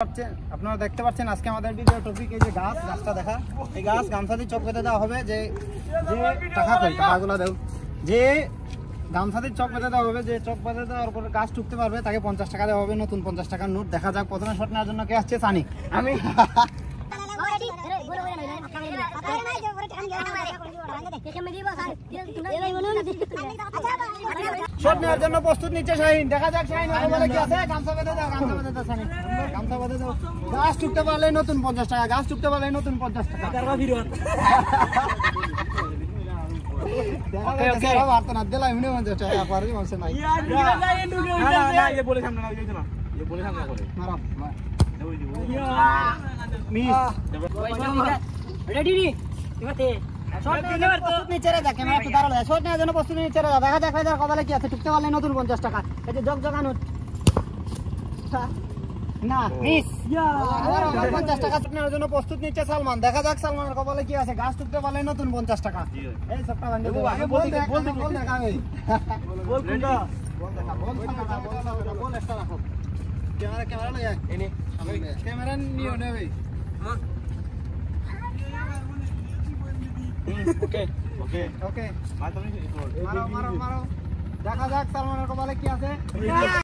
আপনারা দেখতে পাচ্ছেন আজকে আমাদের ভিডিও টপিক এই যে গাছটা দেখা, এই গাছ গামছা দিয়ে চোখ বেঁধে দেওয়া হবে। যে টাকা কই টাকাগুলো দেও, যে গামছা দিয়ে চোখ বেঁধে দেওয়া হবে, যে চোখ বেঁধে দেওয়ার পরে গাছ টুকতে পারবে তাকে 50 টাকা দেওয়া হবে, নতুন 50 টাকার নোট। দেখা যাক প্রথমে শট নেওয়ার জন্য কে আসছে। সানি, আমি শট নেওয়ার জন্য প্রস্তুত নিচ্ছে শাহিন। দেখা যাক শাহিন বলে কি আছে। গামছা বেঁধে দাও, গামছা বেঁধে দাও শাহিন, গামছা বেঁধে দাও। গাছ টুকতে পারলে নতুন 50 টাকা, গাছ টুকতে পারলে নতুন 50 টাকা। কপালে কি আছে, টুকতে পারলে নতুন 50 টাকা। এই যে জগ জগানো না মিস 50 টাকা নেওয়ার জন্য প্রস্তুত নিচ্ছে সালমান। দেখা যাক সালমানের কপালে কি আছে। গাছ টুকতে পারলে নতুন 50 টাকা। এই সবটা ভাঙে বল দেখা বল দেখা আমি বল কোনটা বল একটা রাখো। ক্যামেরা লই আয় এনে ক্যামেরা নিও না ভাই। ওকে ওকে ওকে মারো মারো মারো। দেখা যাক সালমানের কপালে কি আছে।